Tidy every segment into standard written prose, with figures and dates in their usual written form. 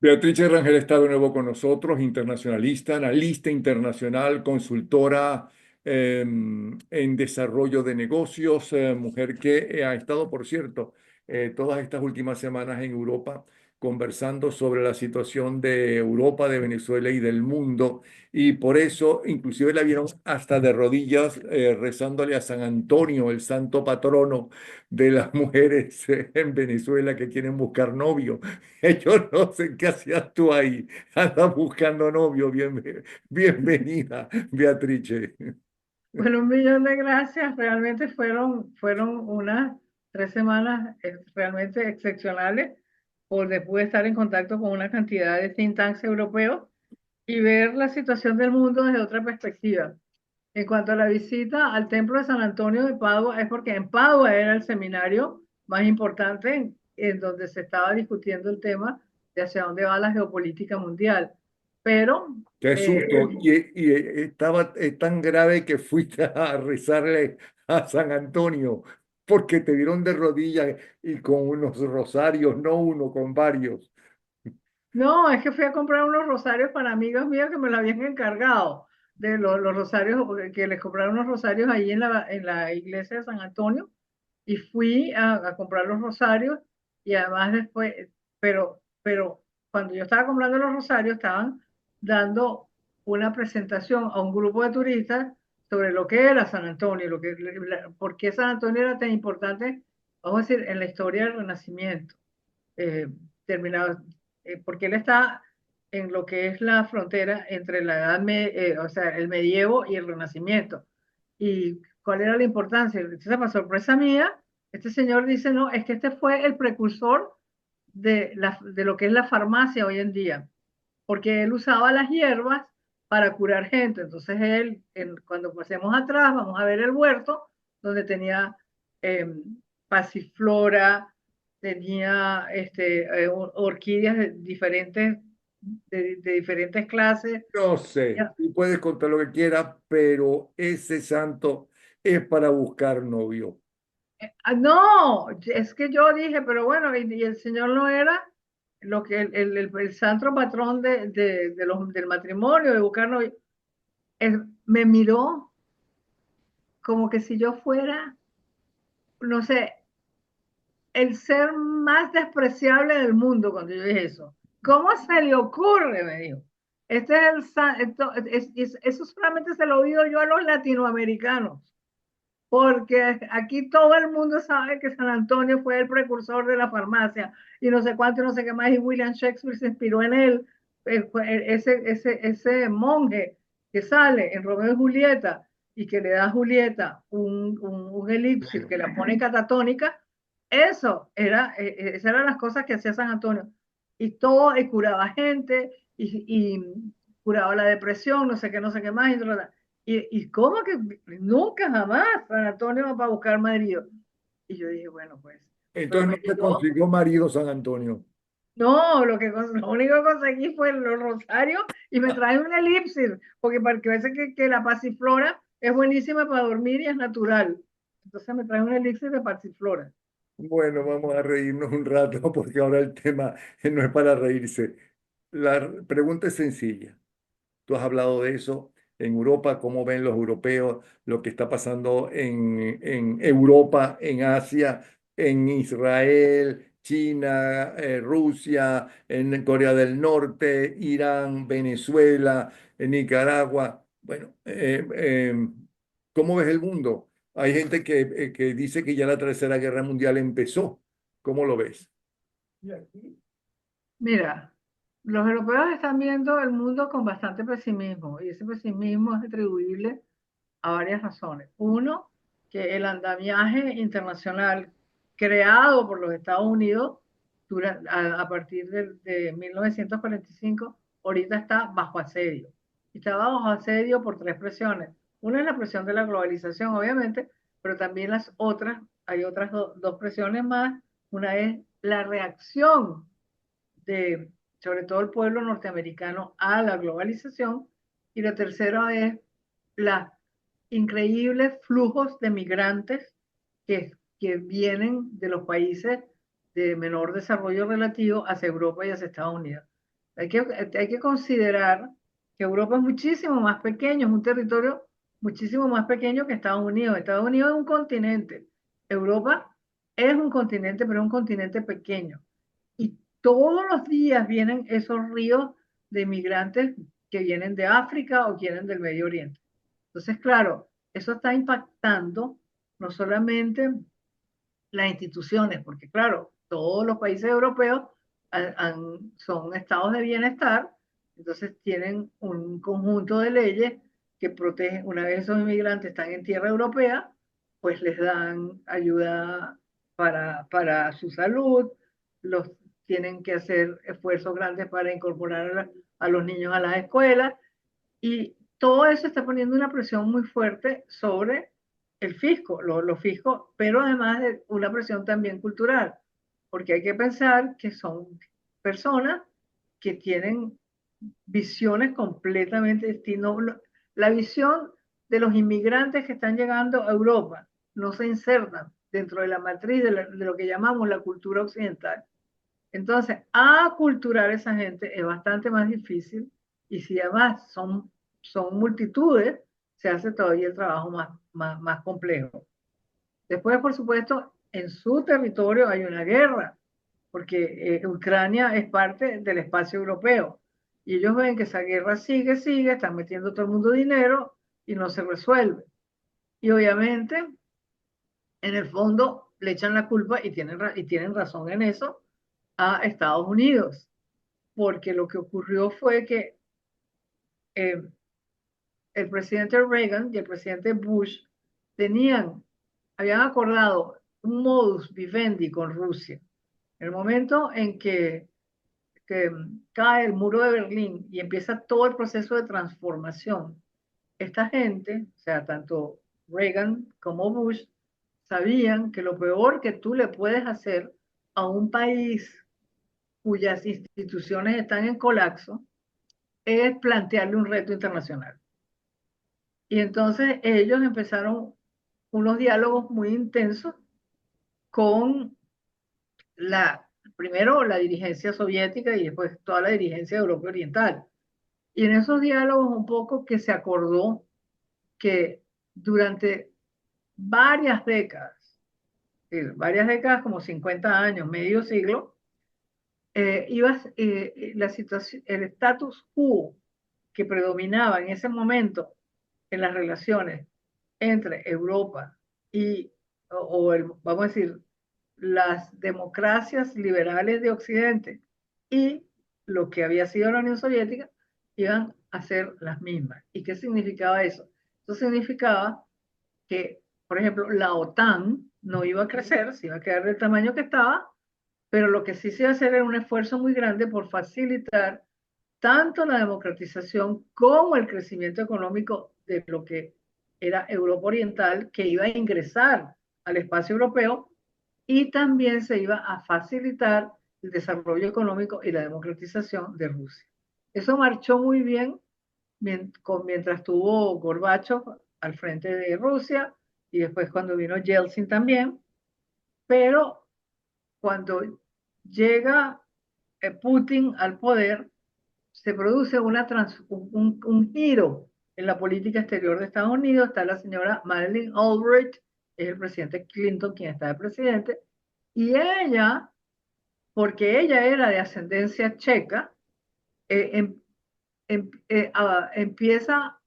Beatriz Rangel está de nuevo con nosotros, internacionalista, analista internacional, consultora en desarrollo de negocios, mujer que ha estado, por cierto, todas estas últimas semanas en Europa conversando sobre la situación de Europa, de Venezuela y del mundo. Y por eso, inclusive la vieron hasta de rodillas rezándole a San Antonio, el santo patrono de las mujeres en Venezuela que quieren buscar novio. Yo no sé qué hacías tú ahí. Andas buscando novio. Bienvenida, Beatrice. Bueno, un millón de gracias. Realmente fueron unas 3 semanas realmente excepcionales, porque pude estar en contacto con una cantidad de think tanks europeos y ver la situación del mundo desde otra perspectiva. En cuanto a la visita al templo de San Antonio de Padua, es porque en Padua era el seminario más importante en donde se estaba discutiendo el tema de hacia dónde va la geopolítica mundial. Pero Qué eh, susto. Y estaba tan grave que fuiste a rezarle a San Antonio porque te vieron de rodillas y con unos rosarios, no uno, con varios. no, es que fui a comprar unos rosarios para amigas mías que me lo habían encargado, de los rosarios, que les compraron unos rosarios ahí en la iglesia de San Antonio, y fui a comprar los rosarios, y además después, pero cuando yo estaba comprando los rosarios, estaban dando una presentación a un grupo de turistas sobre lo que era San Antonio, por qué San Antonio era tan importante, vamos a decir, en la historia del Renacimiento eh, terminado, porque él está en lo que es la frontera entre la o sea, el medievo y el Renacimiento. ¿Y cuál era la importancia? Entonces, para sorpresa mía, este señor dice, no, es que este fue el precursor de lo que es la farmacia hoy en día, porque él usaba las hierbas para curar gente. Entonces, cuando pasemos atrás, vamos a ver el huerto, donde tenía eh, pasiflora, tenía orquídeas de diferentes clases. No sé, tú puedes contar lo que quieras, pero ese santo es para buscar novio. No, es que yo dije, pero bueno, y el señor no era lo que el santo patrón del matrimonio, de buscar novio. Me miró como que si yo fuera, no sé, el ser más despreciable del mundo cuando yo dije eso. ¿Cómo se le ocurre? Me dijo. Este es eso solamente se lo digo yo a los latinoamericanos, porque aquí todo el mundo sabe que San Antonio fue el precursor de la farmacia y no sé cuánto y no sé qué más, y William Shakespeare se inspiró en él, ese monje que sale en Romeo y Julieta y que le da a Julieta un elixir que la pone catatónica, esas eran las cosas que hacía San Antonio. Y todo, y curaba gente, y curaba la depresión, no sé qué más, y cómo que nunca jamás San Antonio va para buscar marido. Y yo dije, bueno, pues, pero Entonces me no te llegó. consiguió marido San Antonio. No, lo único que conseguí fue los rosarios y me traje un elipsis, porque parece que la pasiflora es buenísima para dormir y es natural. Entonces me traje un elixir de pasiflora. Bueno, vamos a reírnos un rato porque ahora el tema no es para reírse. La pregunta es sencilla. Tú has hablado de eso en Europa, cómo ven los europeos lo que está pasando en Europa, en Asia, en Israel, China, Rusia, en Corea del Norte, Irán, Venezuela, en Nicaragua. Bueno, ¿cómo ves el mundo? Hay gente que dice que ya la Tercera Guerra Mundial empezó. ¿Cómo lo ves? Mira, los europeos están viendo el mundo con bastante pesimismo y ese pesimismo es atribuible a varias razones. Uno, que el andamiaje internacional creado por los Estados Unidos a partir de 1945, ahorita está bajo asedio. Y está bajo asedio por tres presiones. Una es la presión de la globalización, obviamente, pero también hay otras dos presiones más. Una es la reacción de, sobre todo el pueblo norteamericano, a la globalización. Y la tercera es los increíbles flujos de migrantes que vienen de los países de menor desarrollo relativo hacia Europa y hacia Estados Unidos. Hay que considerar que Europa es muchísimo más pequeño, es un territorio muchísimo más pequeño que Estados Unidos. Estados Unidos es un continente. Europa es un continente, pero es un continente pequeño. Y todos los días vienen esos ríos de migrantes que vienen de África o vienen del Medio Oriente. Entonces, claro, eso está impactando no solamente las instituciones, porque claro, todos los países europeos son estados de bienestar, entonces tienen un conjunto de leyes que protegen, una vez esos inmigrantes están en tierra europea, pues les dan ayuda para su salud, los tienen que hacer esfuerzos grandes para incorporar a los niños a las escuelas, y todo eso está poniendo una presión muy fuerte sobre el fisco, los fiscos, pero además de una presión también cultural, porque hay que pensar que son personas que tienen visiones completamente distintas. La visión de los inmigrantes que están llegando a Europa no se insertan dentro de la matriz de lo que llamamos la cultura occidental. Entonces, aculturar a esa gente es bastante más difícil y si además son multitudes, se hace todavía el trabajo más complejo. Después, por supuesto, en su territorio hay una guerra, porque Ucrania es parte del espacio europeo y ellos ven que esa guerra sigue, están metiendo todo el mundo dinero y no se resuelve. Y obviamente, en el fondo, le echan la culpa y tienen razón en eso a Estados Unidos, porque lo que ocurrió fue que eh, el presidente Reagan y el presidente Bush habían acordado un modus vivendi con Rusia. En el momento en que cae el muro de Berlín y empieza todo el proceso de transformación, esta gente, o sea, tanto Reagan como Bush, sabían que lo peor que tú le puedes hacer a un país cuyas instituciones están en colapso es plantearle un reto internacional. Y entonces ellos empezaron unos diálogos muy intensos con primero la dirigencia soviética y después toda la dirigencia de Europa Oriental. Y en esos diálogos un poco que se acordó que durante varias décadas, varias décadas como 50 años, medio siglo, la situación, el status quo que predominaba en ese momento en las relaciones entre Europa y, vamos a decir, las democracias liberales de Occidente y lo que había sido la Unión Soviética, iban a ser las mismas. ¿Y qué significaba eso? Eso significaba que, por ejemplo, la OTAN no iba a crecer, se iba a quedar del tamaño que estaba, pero lo que sí se iba a hacer era un esfuerzo muy grande por facilitar tanto la democratización como el crecimiento económico de lo que era Europa Oriental, que iba a ingresar al espacio europeo, y también se iba a facilitar el desarrollo económico y la democratización de Rusia. Eso marchó muy bien mientras tuvo Gorbachev al frente de Rusia y después cuando vino Yeltsin también, pero cuando llega Putin al poder, se produce un giro en la política exterior de Estados Unidos. Está la señora Madeleine Albright, es el presidente Clinton quien está de presidente, y ella, porque ella era de ascendencia checa, eh, em, empieza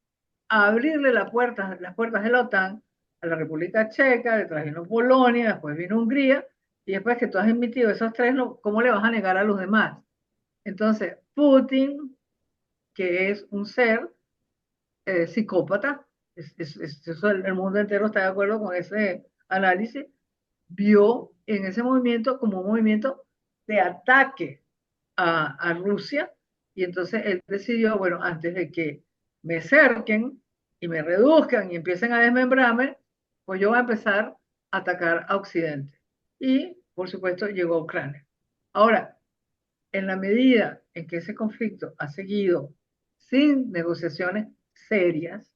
a abrirle las puertas de la OTAN a la República Checa, detrás vino Polonia, después vino Hungría, y después que tú has emitido esos tres, ¿cómo le vas a negar a los demás? Entonces, Putin, que es un ser psicópata, eso el mundo entero está de acuerdo con ese análisis, vio en ese movimiento como un movimiento de ataque a Rusia, y entonces él decidió, bueno, antes de que me cerquen y me reduzcan y empiecen a desmembrarme, pues yo voy a empezar a atacar a Occidente. Y, por supuesto, llegó a Ucrania. Ahora, en la medida en que ese conflicto ha seguido sin negociaciones serias,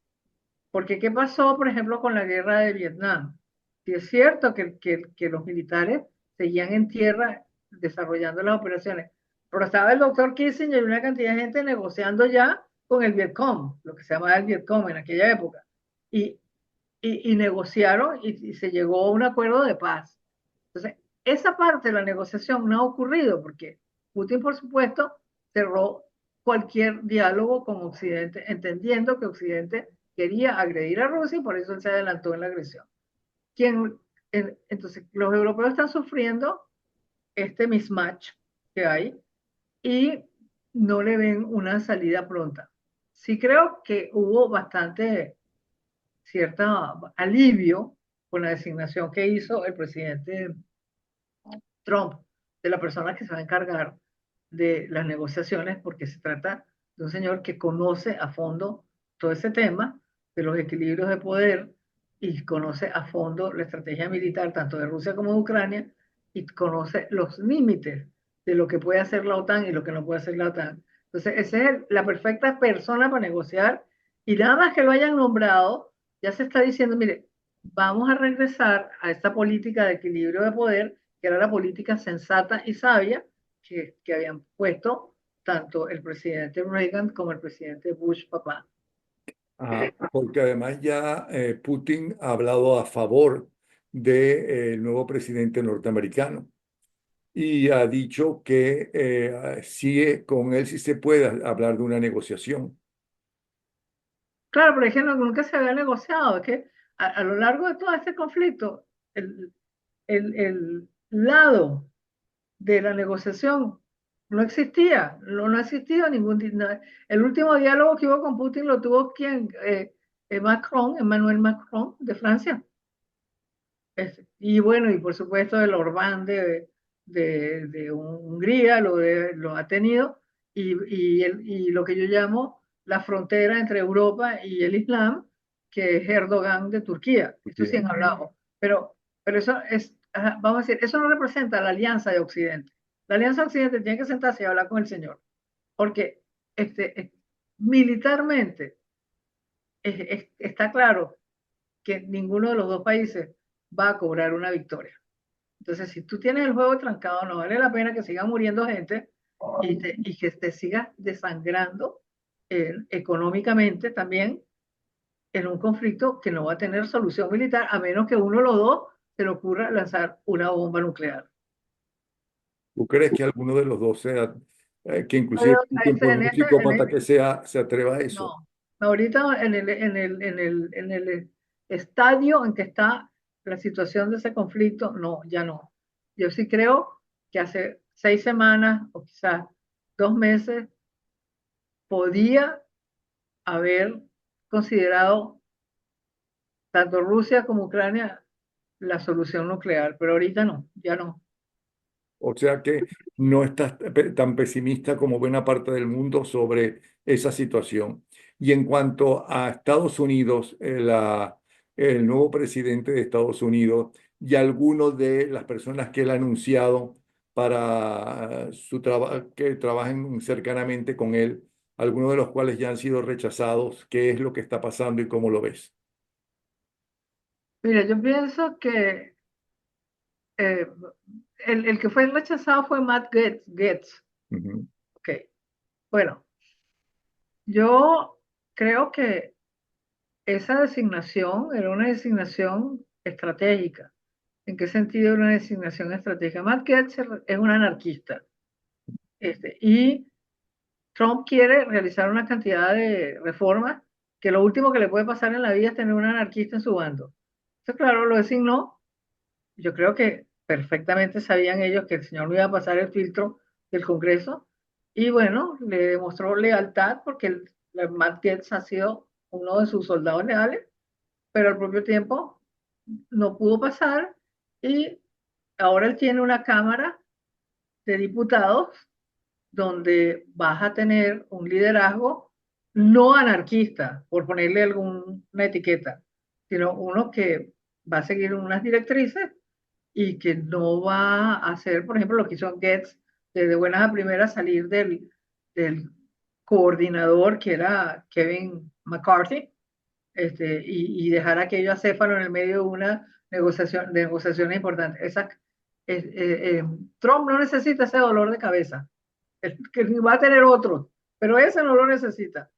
porque ¿qué pasó, por ejemplo, con la guerra de Vietnam? Sí es cierto que los militares seguían en tierra desarrollando las operaciones, Pero estaba el doctor Kissinger y una cantidad de gente negociando ya con el Vietcong, lo que se llamaba el Vietcong en aquella época. Y, y negociaron y se llegó a un acuerdo de paz. Entonces, esa parte de la negociación no ha ocurrido porque Putin, por supuesto, cerró cualquier diálogo con Occidente, entendiendo que Occidente quería agredir a Rusia y por eso él se adelantó en la agresión. ¿Quién, entonces, los europeos están sufriendo este mismatch que hay y no le ven una salida pronta. Sí creo que hubo bastante cierto alivio con la designación que hizo el presidente Trump de la persona que se va a encargar de las negociaciones, porque se trata de un señor que conoce a fondo todo ese tema de los equilibrios de poder y conoce a fondo la estrategia militar tanto de Rusia como de Ucrania y conoce los límites de lo que puede hacer la OTAN y lo que no puede hacer la OTAN. Entonces, esa es la perfecta persona para negociar y nada más que lo hayan nombrado, ya se está diciendo, mire, vamos a regresar a esta política de equilibrio de poder, que era la política sensata y sabia que habían puesto tanto el presidente Reagan como el presidente Bush papá. Porque además ya Putin ha hablado a favor del nuevo presidente norteamericano y ha dicho que sí, con él sí se puede hablar de una negociación. Claro, pero es que nunca se había negociado, es que a lo largo de todo este conflicto, el, el lado de la negociación no existía, no ha existido el último diálogo que hubo con Putin lo tuvo quien, Macron, Emmanuel Macron de Francia. Y bueno, y por supuesto el Orbán de Hungría lo ha tenido, y lo que yo llamo la frontera entre Europa y el Islam, que es Erdogan de Turquía. Esto sí Bien. han hablado, pero eso es, vamos a decir, eso no representa la alianza de Occidente. La alianza de Occidente tiene que sentarse y hablar con el señor, porque militarmente está claro que ninguno de los dos países va a cobrar una victoria. Entonces, si tú tienes el juego trancado, no vale la pena que siga muriendo gente y que te sigas desangrando económicamente también en un conflicto que no va a tener solución militar, a menos que uno de los dos se le ocurra lanzar una bomba nuclear. ¿Tú crees que alguno de los dos sea, que inclusive Pero Putin, pues un psicópata que sea, se atreva a eso? no, ahorita en el estadio en que está la situación de ese conflicto, no, ya no. Yo sí creo que hace 6 semanas o quizás 2 meses podía haber considerado tanto Rusia como Ucrania la solución nuclear, pero ahorita no, ya no. O sea que no estás tan pesimista como buena parte del mundo sobre esa situación. Y en cuanto a Estados Unidos, el nuevo presidente de Estados Unidos y algunas de las personas que él ha anunciado para que trabajen cercanamente con él, algunos de los cuales ya han sido rechazados, ¿qué es lo que está pasando y cómo lo ves? Mira, yo pienso que eh, el que fue rechazado fue Matt Gaetz. Ujú. Ok, bueno, yo creo que esa designación era una designación estratégica. ¿En qué sentido era una designación estratégica? Matt Gaetz es un anarquista. Y Trump quiere realizar una cantidad de reformas que lo último que le puede pasar en la vida es tener un anarquista en su bando. Entonces, claro, lo designó. Yo creo que perfectamente sabían ellos que el señor no iba a pasar el filtro del Congreso. Y bueno, le demostró lealtad porque Matt Gaetz ha sido uno de sus soldados leales, pero al propio tiempo no pudo pasar y ahora él tiene una Cámara de Diputados donde vas a tener un liderazgo no anarquista, por ponerle alguna etiqueta, sino uno que va a seguir unas directrices y que no va a hacer, por ejemplo, lo que hizo Gates, de buenas a primeras salir del coordinador que era Kevin McCarthy, y dejar aquello acéfalo en el medio de una negociación, de negociaciones importantes. Trump no necesita ese dolor de cabeza. que va a tener otro, pero ese no lo necesita.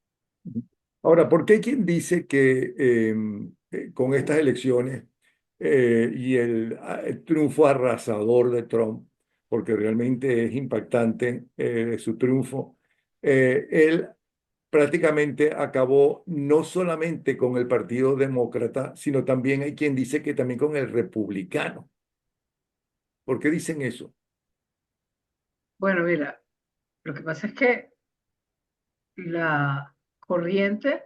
Ahora, ¿por qué hay quien dice que con estas elecciones y el triunfo arrasador de Trump, porque realmente es impactante su triunfo, él prácticamente acabó no solamente con el Partido Demócrata, sino también hay quien dice que también con el Republicano? ¿Por qué dicen eso? Bueno, mira, lo que pasa es que la corriente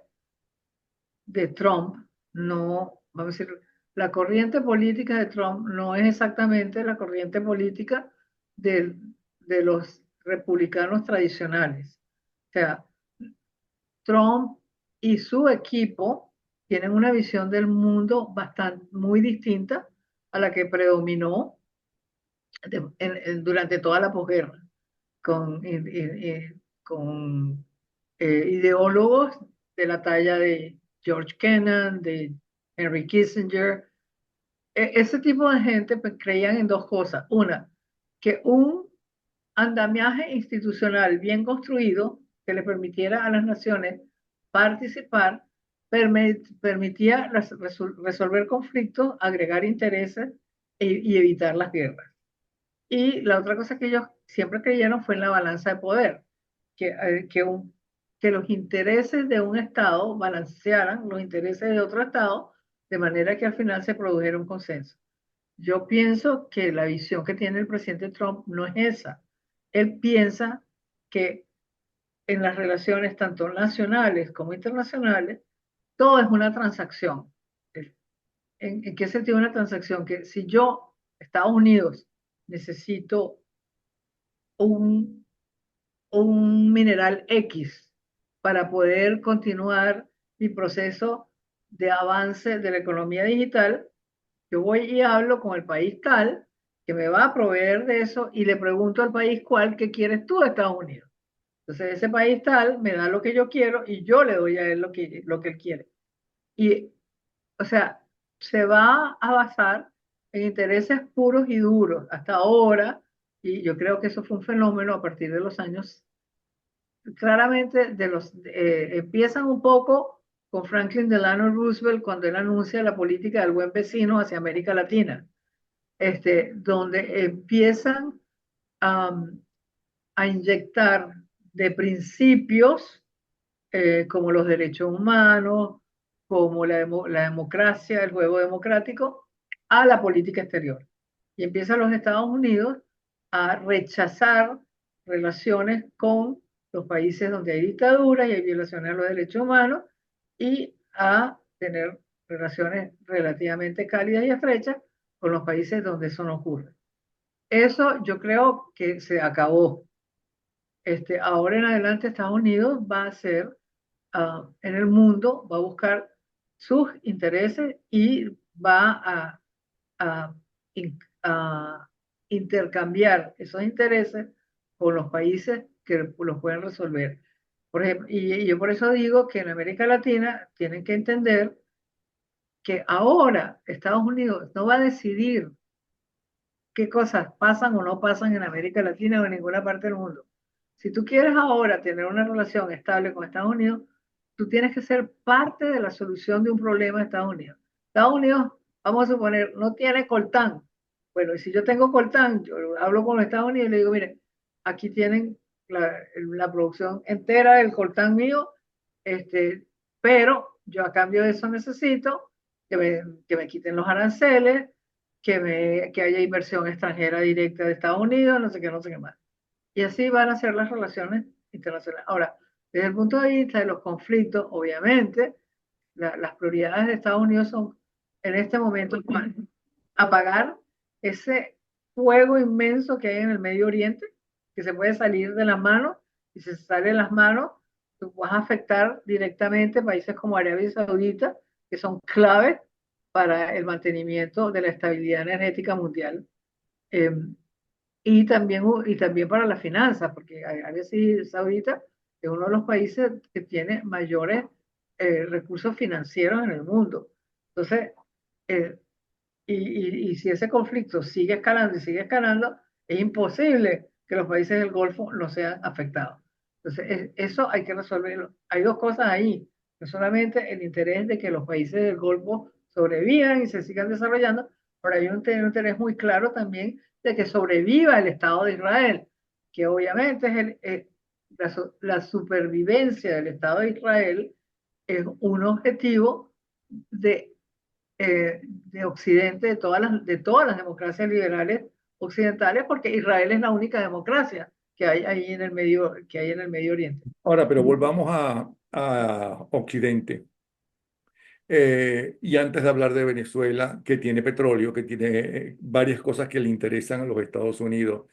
de Trump no, vamos a decir, la corriente política de Trump no es exactamente la corriente política del- de los republicanos tradicionales. O sea, Trump y su equipo tienen una visión del mundo bastante, muy distinta a la que predominó durante toda la posguerra, con, con ideólogos de la talla de George Kennan, de Henry Kissinger. Ese tipo de gente pues, creían en dos cosas. Una, que un andamiaje institucional bien construido que le permitiera a las naciones participar permitía resolver conflictos, agregar intereses y evitar las guerras. Y la otra cosa que ellos siempre creyeron fue en la balanza de poder, que, que los intereses de un Estado balancearan los intereses de otro Estado, de manera que al final se produjera un consenso. Yo pienso que la visión que tiene el presidente Trump no es esa. Él piensa que en las relaciones tanto nacionales como internacionales, todo es una transacción. ¿En qué sentido una transacción? Que si yo, Estados Unidos, necesito un, un mineral X para poder continuar mi proceso de avance de la economía digital, yo voy y hablo con el país tal que me va a proveer de eso y le pregunto al país cuál que quieres tú de Estados Unidos. Entonces ese país tal me da lo que yo quiero y yo le doy a él lo que él quiere. Y, o sea, se va a basar en intereses puros y duros hasta ahora, y yo creo que eso fue un fenómeno a partir de los años claramente empiezan un poco con Franklin Delano Roosevelt cuando él anuncia la política del buen vecino hacia América Latina, donde empiezan um, a inyectar de principios como los derechos humanos, como la democracia, el juego democrático, a la política exterior. Y empiezan los Estados Unidos a rechazar relaciones con los países donde hay dictadura y hay violaciones a los derechos humanos y a tener relaciones relativamente cálidas y estrechas con los países donde eso no ocurre. Eso yo creo que se acabó. Ahora en adelante Estados Unidos va a ser en el mundo, va a buscar sus intereses y va a, a intercambiar esos intereses con los países que los pueden resolver. Por ejemplo, y yo por eso digo que en América Latina tienen que entender que ahora Estados Unidos no va a decidir qué cosas pasan o no pasan en América Latina o en ninguna parte del mundo. Si tú quieres ahora tener una relación estable con Estados Unidos, tú tienes que ser parte de la solución de un problema de Estados Unidos. Estados Unidos, vamos a suponer, no tiene coltán. Bueno, y si yo tengo coltán, yo hablo con los Estados Unidos y le digo, mire, aquí tienen la producción entera del coltán mío, pero yo a cambio de eso necesito que me quiten los aranceles, que haya inversión extranjera directa de Estados Unidos, no sé qué, no sé qué más. Y así van a ser las relaciones internacionales. Ahora, desde el punto de vista de los conflictos, obviamente, las prioridades de Estados Unidos son en este momento apagar ese fuego inmenso que hay en el Medio Oriente, que se puede salir de las manos, y si se sale de las manos, tú vas a afectar directamente países como Arabia Saudita, que son claves para el mantenimiento de la estabilidad energética mundial. Eh, y también para las finanzas, porque Arabia Saudita es uno de los países que tiene mayores recursos financieros en el mundo. Entonces, eh, y si ese conflicto sigue escalando y sigue escalando, es imposible que los países del Golfo no sean afectados. Entonces, eso hay que resolverlo. Hay dos cosas ahí, no solamente el interés de que los países del Golfo sobrevivan y se sigan desarrollando, pero hay un interés muy claro también de que sobreviva el Estado de Israel, que obviamente es la supervivencia del Estado de Israel es un objetivo de, de Occidente, de todas las democracias liberales occidentales, porque Israel es la única democracia que hay ahí en el que hay en el Medio Oriente. Ahora, pero volvamos a Occidente. Y antes de hablar de Venezuela, que tiene petróleo, que tiene varias cosas que le interesan a los Estados Unidos,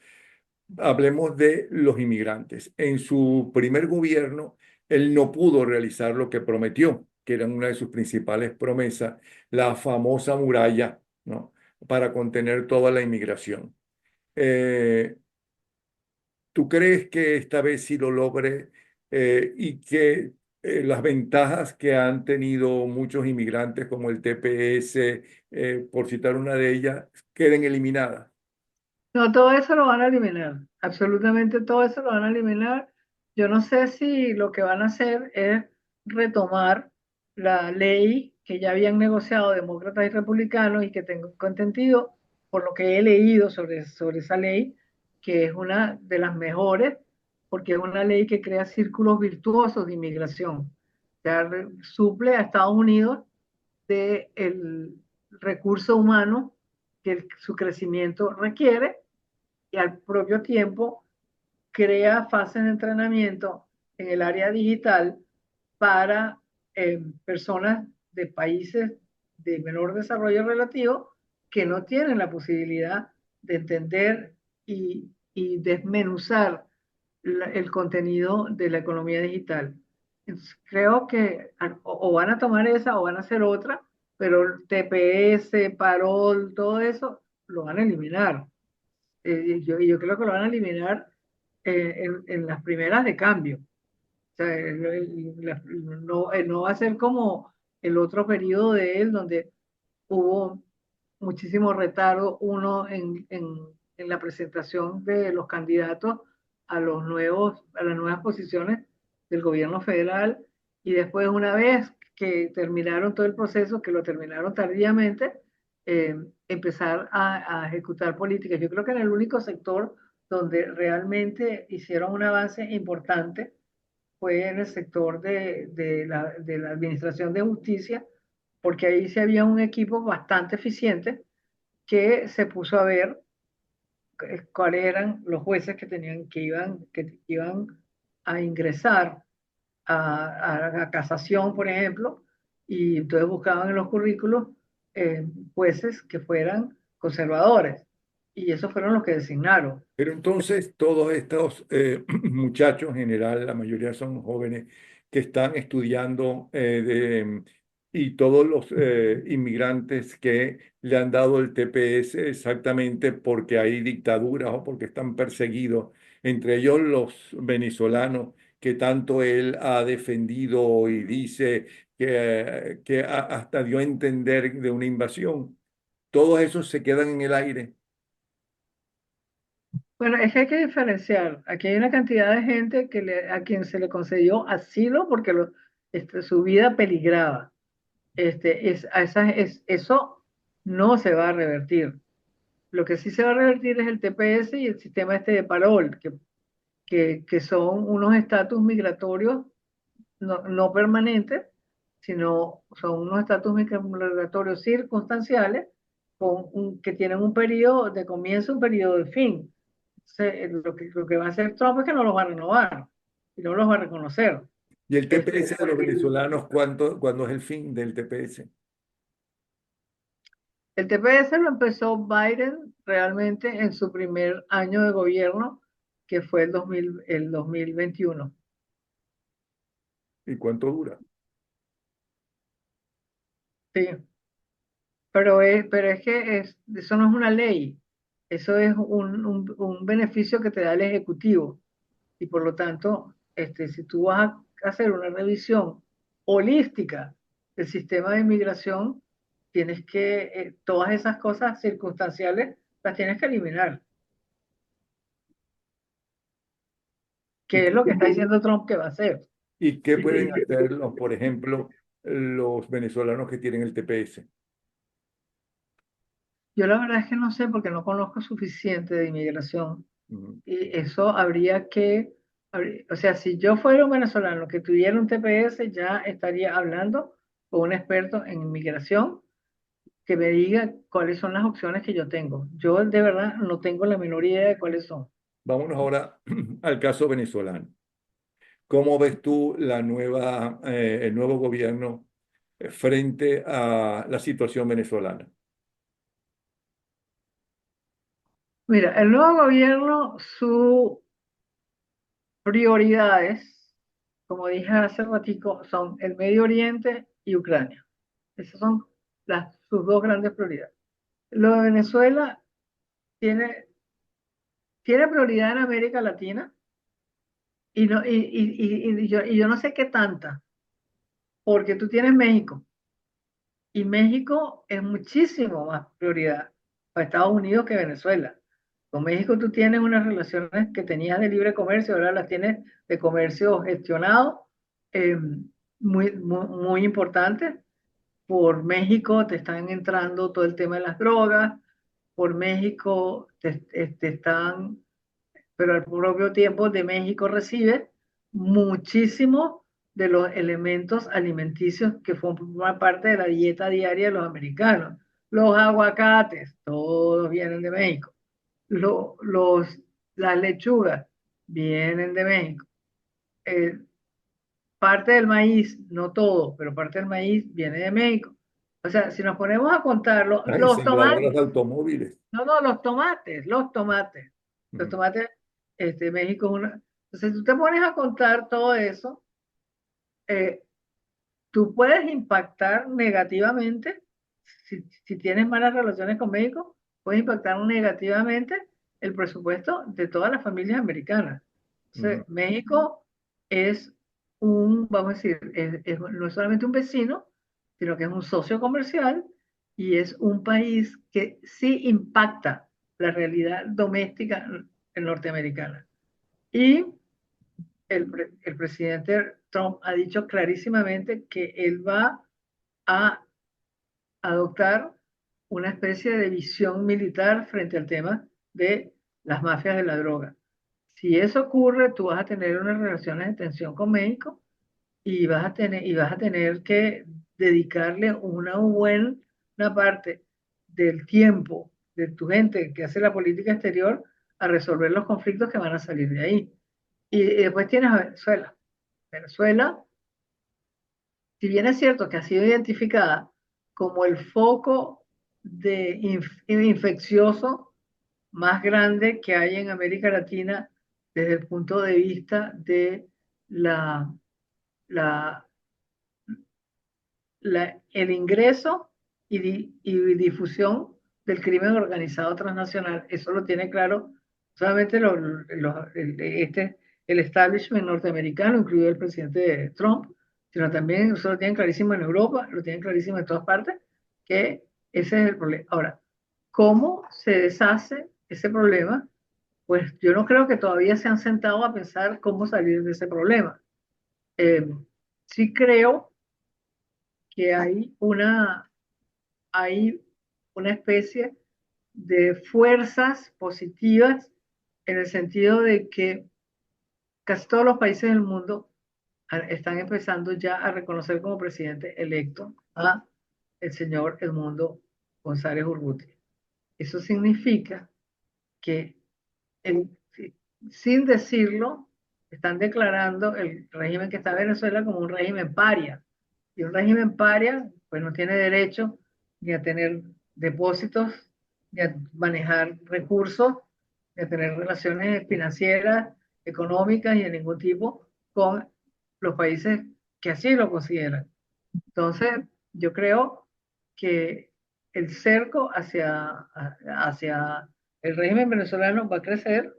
hablemos de los inmigrantes. En su primer gobierno, él no pudo realizar lo que prometió, que era una de sus principales promesas, la famosa muralla, ¿no? Para contener toda la inmigración. Eh, ¿Tú crees que esta vez sí lo logre y que las ventajas que han tenido muchos inmigrantes como el TPS, por citar una de ellas, queden eliminadas? No, todo eso lo van a eliminar, absolutamente todo eso lo van a eliminar. Yo no sé si lo que van a hacer es retomar la ley que ya habían negociado demócratas y republicanos y que tengo entendido, por lo que he leído sobre esa ley, que es una de las mejores, porque es una ley que crea círculos virtuosos de inmigración. O sea, suple a Estados Unidos del recurso humano que su crecimiento requiere y al propio tiempo crea fases de entrenamiento en el área digital para personas de países de menor desarrollo relativo que no tienen la posibilidad de entender y desmenuzar el contenido de la economía digital. Entonces, creo que o van a tomar esa o van a hacer otra, pero TPS, Parol, todo eso lo van a eliminar. Yo creo que lo van a eliminar en las primeras de cambio. O sea, no va a ser como el otro periodo de él, donde hubo muchísimo retardo, uno en la presentación de los candidatos a las nuevas posiciones del gobierno federal, y después una vez que terminaron todo el proceso, que lo terminaron tardíamente, eh, empezar a ejecutar políticas. Yo creo que en el único sector donde realmente hicieron un avance importante fue en el sector de la Administración de Justicia, porque ahí sí había un equipo bastante eficiente que se puso a ver cuáles eran los jueces que que iban a ingresar a casación, por ejemplo, y entonces buscaban en los currículos jueces que fueran conservadores, y esos fueron los que designaron. Pero entonces todos estos muchachos, en general, la mayoría son jóvenes que están estudiando y todos los inmigrantes que le han dado el TPS exactamente porque hay dictaduras o porque están perseguidos, entre ellos los venezolanos que tanto él ha defendido y dice que hasta dio a entender de una invasión. Todos esos se quedan en el aire. Bueno, es que hay que diferenciar. Aquí hay una cantidad de gente a quien se le concedió asilo porque su vida peligraba. Eso no se va a revertir. Lo que sí se va a revertir es el TPS y el sistema este de parol, que son unos estatus migratorios no permanentes, sino son unos estatus migratorios circunstanciales que tienen un periodo de comienzo, un periodo de fin. Lo que va a hacer Trump es que no los va a renovar y no los va a reconocer. ¿Y el TPS de los Porque venezolanos, cuándo es el fin del TPS? el TPS lo empezó Biden realmente en su primer año de gobierno, que fue el 2021. ¿Y cuánto dura? Sí, pero es que eso no es una ley, eso es un beneficio que te da el Ejecutivo. Y por lo tanto, si tú vas a hacer una revisión holística del sistema de inmigración, tienes todas esas cosas circunstanciales las tienes que eliminar. ¿Y que es lo que está diciendo Trump que va a hacer. y qué pueden hacer, por ejemplo, los venezolanos que tienen el TPS? Yo la verdad es que no sé porque no conozco suficiente de inmigración. Ujú. Y eso o sea, si yo fuera un venezolano que tuviera un TPS, ya estaría hablando con un experto en inmigración que me diga cuáles son las opciones que yo tengo. Yo de verdad no tengo la menor idea de cuáles son. Vámonos ahora al caso venezolano. ¿Cómo ves tú el nuevo gobierno frente a la situación venezolana? Mira, el nuevo gobierno, sus prioridades, como dije hace ratico, son el Medio Oriente y Ucrania. Esas son sus dos grandes prioridades. Lo de Venezuela tiene, tiene prioridad en América Latina y, no, y yo no sé qué tanta, porque tú tienes México y México es muchísimo más prioridad para Estados Unidos que Venezuela. Con México tú tienes unas relaciones que tenías de libre comercio, ahora las tienes de comercio gestionado, eh, muy importantes. Por México te están entrando todo el tema de las drogas, por México te están, pero al propio tiempo de México recibe muchísimos de los elementos alimenticios que forman parte de la dieta diaria de los americanos. Los aguacates, todos vienen de México. Lo- los, las lechugas vienen de México. Eh, Parte del maíz, no todo, pero parte del maíz viene de México. O sea, si nos ponemos a contarlo, Las los ensambladoras tomates, de automóviles. no, los Ujú. tomates, México es una. Entonces, si tú te pones a contar todo eso, eh, tú puedes impactar negativamente, si tienes malas relaciones con México, puedes impactar negativamente el presupuesto de todas las familias americanas. Ujú. Entonces, México es vamos a decir, no es solamente un vecino, sino que es un socio comercial y es un país que sí impacta la realidad doméstica norteamericana. Y el presidente Trump ha dicho clarísimamente que él va a adoptar una especie de visión militar frente al tema de las mafias de la droga. Si eso ocurre, tú vas a tener unas relaciones de tensión con México y vas a tener que dedicarle una buena parte del tiempo de tu gente que hace la política exterior a resolver los conflictos que van a salir de ahí. Y después tienes a Venezuela. Venezuela, si bien es cierto que ha sido identificada como el foco de infeccioso más grande que hay en América Latina desde el punto de vista de la, la, el ingreso y difusión del crimen organizado transnacional. Eso lo tiene claro solamente el establishment norteamericano, incluido el presidente Trump, sino también eso lo tienen clarísimo en Europa, lo tienen clarísimo en todas partes, que ese es el problema. Ahora, ¿cómo se deshace ese problema? Pues yo no creo que todavía se han sentado a pensar cómo salir de ese problema. Eh, sí creo que hay una especie de fuerzas positivas en el sentido de que casi todos los países del mundo están empezando ya a reconocer como presidente electo a el señor Edmundo González Urrutia. Eso significa que el- sin decirlo, están declarando el régimen que está en Venezuela como un régimen paria. Y un régimen paria, pues no tiene derecho ni a tener depósitos, ni a manejar recursos, ni a tener relaciones financieras, económicas y de ningún tipo con los países que así lo consideran. Entonces, yo creo que el cerco hacia el régimen venezolano va a crecer.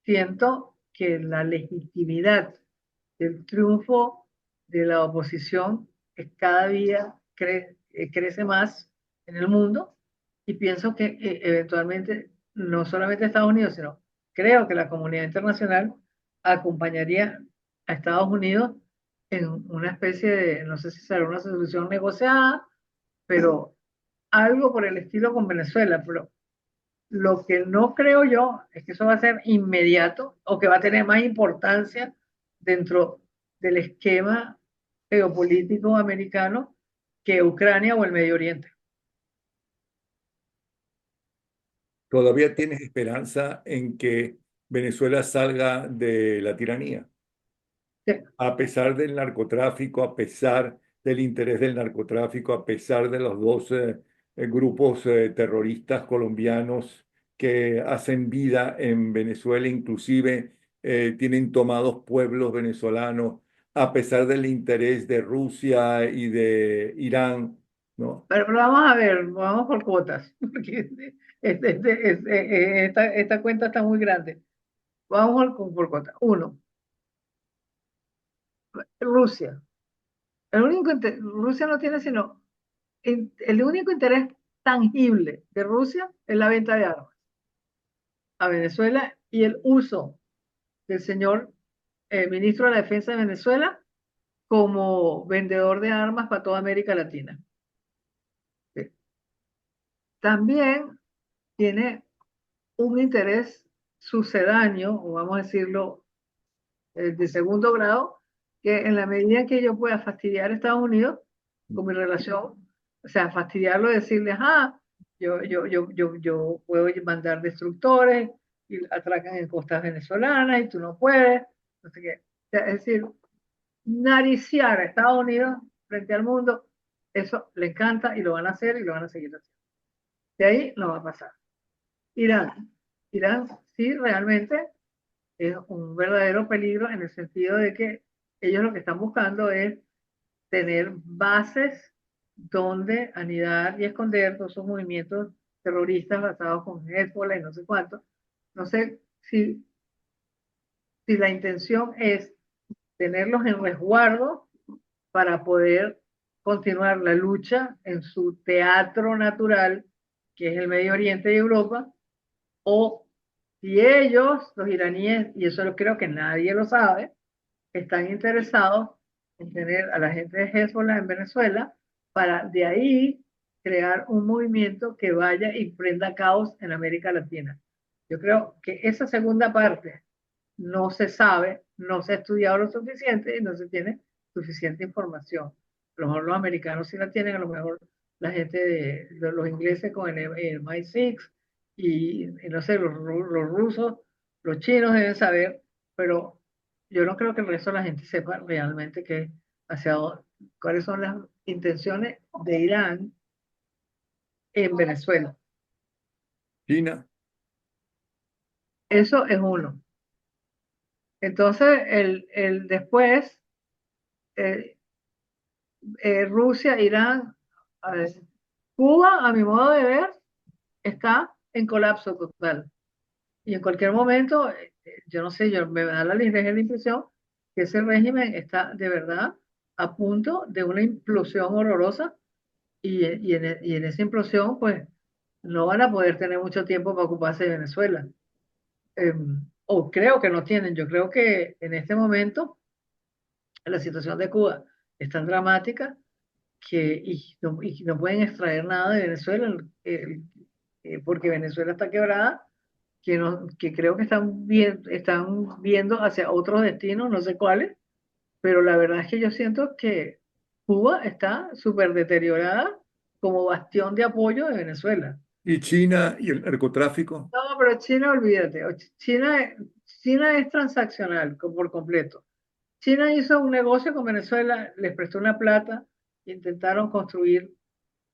Siento que la legitimidad del triunfo de la oposición cada día crece más en el mundo y pienso que eventualmente no solamente Estados Unidos, sino creo que la comunidad internacional acompañaría a Estados Unidos en una especie de, no sé si será una solución negociada, pero algo por el estilo con Venezuela. Pero lo que no creo yo es que eso va a ser inmediato o que va a tener más importancia dentro del esquema geopolítico americano que Ucrania o el Medio Oriente. ¿Todavía tienes esperanza en que Venezuela salga de la tiranía? Sí, A pesar del narcotráfico, a pesar del interés del narcotráfico, a pesar de los dos grupos terroristas colombianos que hacen vida en Venezuela, inclusive tienen tomados pueblos venezolanos, a pesar del interés de Rusia y de Irán, ¿no? pero vamos a ver, vamos por cuotas, porque esta cuenta está muy grande. Vamos por cuotas. Uno, Rusia. Rusia no tiene sino, el único interés tangible de Rusia es la venta de armas a Venezuela y el uso del señor ministro de la Defensa de Venezuela como vendedor de armas para toda América Latina. Sí. También tiene un interés sucedáneo, o vamos a decirlo, de segundo grado, que en la medida en que yo pueda fastidiar a Estados Unidos con mi relación, o sea, fastidiarlo, decirles, yo puedo mandar destructores y atracan en costas venezolanas y tú no puedes, no sé qué. O sea, es decir, nariciar a Estados Unidos frente al mundo, eso le encanta y lo van a hacer y lo van a seguir haciendo. De ahí no va a pasar. Irán. Irán sí realmente es un verdadero peligro en el sentido de que ellos lo que están buscando es tener bases donde anidar y esconder todos esos movimientos terroristas basados con Hezbollah y no sé cuánto. No sé si la intención es tenerlos en resguardo para poder continuar la lucha en su teatro natural, que es el Medio Oriente y Europa, o si ellos, los iraníes, y eso lo creo que nadie lo sabe, están interesados en tener a la gente de Hezbollah en Venezuela para de ahí crear un movimiento que vaya y prenda caos en América Latina. Yo creo que esa segunda parte no se sabe, no se ha estudiado lo suficiente y no se tiene suficiente información. A lo mejor los americanos sí la tienen, a lo mejor la gente de los ingleses con el MI6 y no sé, los rusos, los chinos deben saber, pero yo no creo que el resto de la gente sepa realmente cuáles son las intenciones de Irán en Venezuela. China, Eso es uno. Entonces, después, eh, Rusia, Irán, a ver, Cuba, a mi modo de ver, está en colapso total. Y en cualquier momento, yo no sé, me da la ligera impresión que ese régimen está de verdad a punto de una implosión horrorosa y en esa implosión, pues, no van a poder tener mucho tiempo para ocuparse de Venezuela. O creo que no tienen. Yo creo que en este momento la situación de Cuba es tan dramática y no pueden extraer nada de Venezuela porque Venezuela está quebrada, que creo que están viendo hacia otros destinos, no sé cuáles, pero la verdad es que yo siento que Cuba está súper deteriorada como bastión de apoyo de Venezuela. y China y el narcotráfico. No, pero China, olvídate, China es transaccional por completo. China hizo un negocio con Venezuela, les prestó una plata, intentaron construir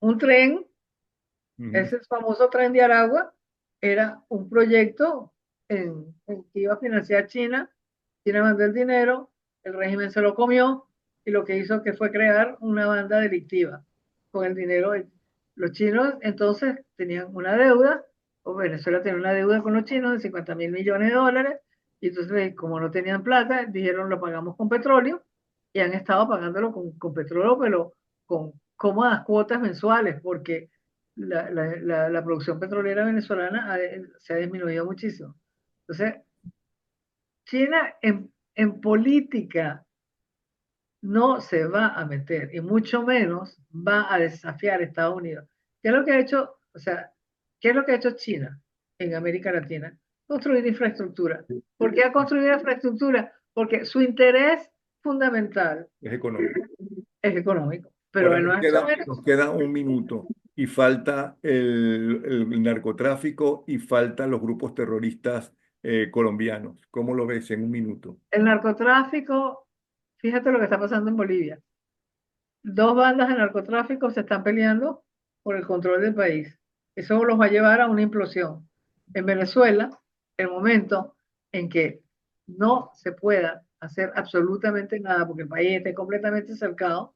un tren, Ujú. ese famoso tren de Aragua, era un proyecto en que iba a financiar China. China mandó el dinero, el régimen se lo comió y lo que hizo que fue crear una banda delictiva con el dinero. Los chinos entonces tenían una deuda, o Venezuela tenía una deuda con los chinos de 50.000 millones de dólares, y entonces como no tenían plata, dijeron lo pagamos con petróleo y han estado pagándolo con petróleo, pero con cómodas cuotas mensuales, porque la producción petrolera venezolana se ha disminuido muchísimo. Entonces, China en política no se va a meter y mucho menos va a desafiar a Estados Unidos. ¿Qué es lo que ha hecho, o sea, qué es lo que ha hecho China en América Latina? Construir infraestructura. ¿Por qué ha construido infraestructura? Porque su interés fundamental Es económico. es económico, pero Ahora él no ha hecho menos. nos queda un minuto y falta el narcotráfico y faltan los grupos terroristas colombianos. ¿Cómo lo ves en un minuto? El narcotráfico, fíjate lo que está pasando en Bolivia. Dos bandas de narcotráfico se están peleando por el control del país. Eso los va a llevar a una implosión. En Venezuela, el momento en que no se pueda hacer absolutamente nada porque el país esté completamente cercado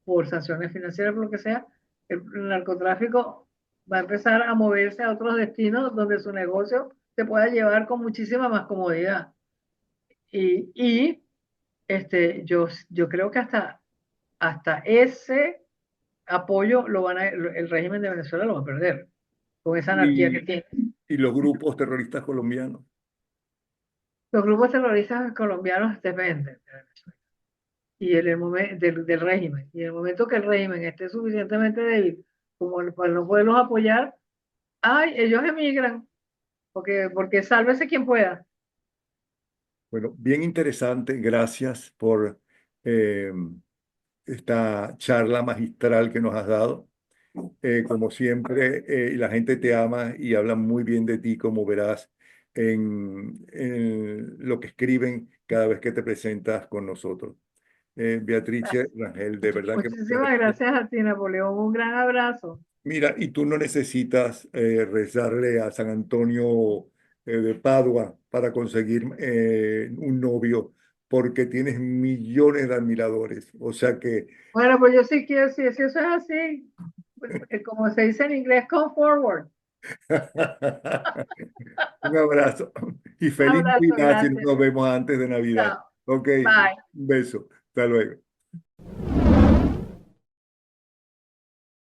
por sanciones financieras, por lo que sea, el narcotráfico va a empezar a moverse a otros destinos donde su negocio se pueda llevar con muchísima más comodidad. Y yo creo que hasta ese apoyo el régimen de Venezuela lo va a perder con esa anarquía que Y, tiene. y los grupos terroristas colombianos. Los grupos terroristas colombianos dependen de Venezuela y en el momento del régimen. Y en el momento que el régimen esté suficientemente débil como para no poderlos apoyar, ay, ellos emigran, porque sálvese quien pueda. Bueno, bien interesante. Gracias por eh, esta charla magistral que nos has dado. Como siempre, la gente te ama y habla muy bien de ti, como verás en lo que escriben cada vez que te presentas con nosotros. Beatrice Rangel, de verdad que muchas Muchísimas gracias. gracias a ti, Napoleón. Un gran abrazo. Mira, y tú no necesitas rezarle a San Antonio de Padua para conseguir un novio, porque tienes millones de admiradores. O sea que Bueno, pues yo sí quiero, si eso es así, como se dice en inglés, come forward. un abrazo y Un feliz abrazo, Navidad si no gracias. nos vemos antes de Navidad. Chao. Ok, un Bye. beso. Hasta luego.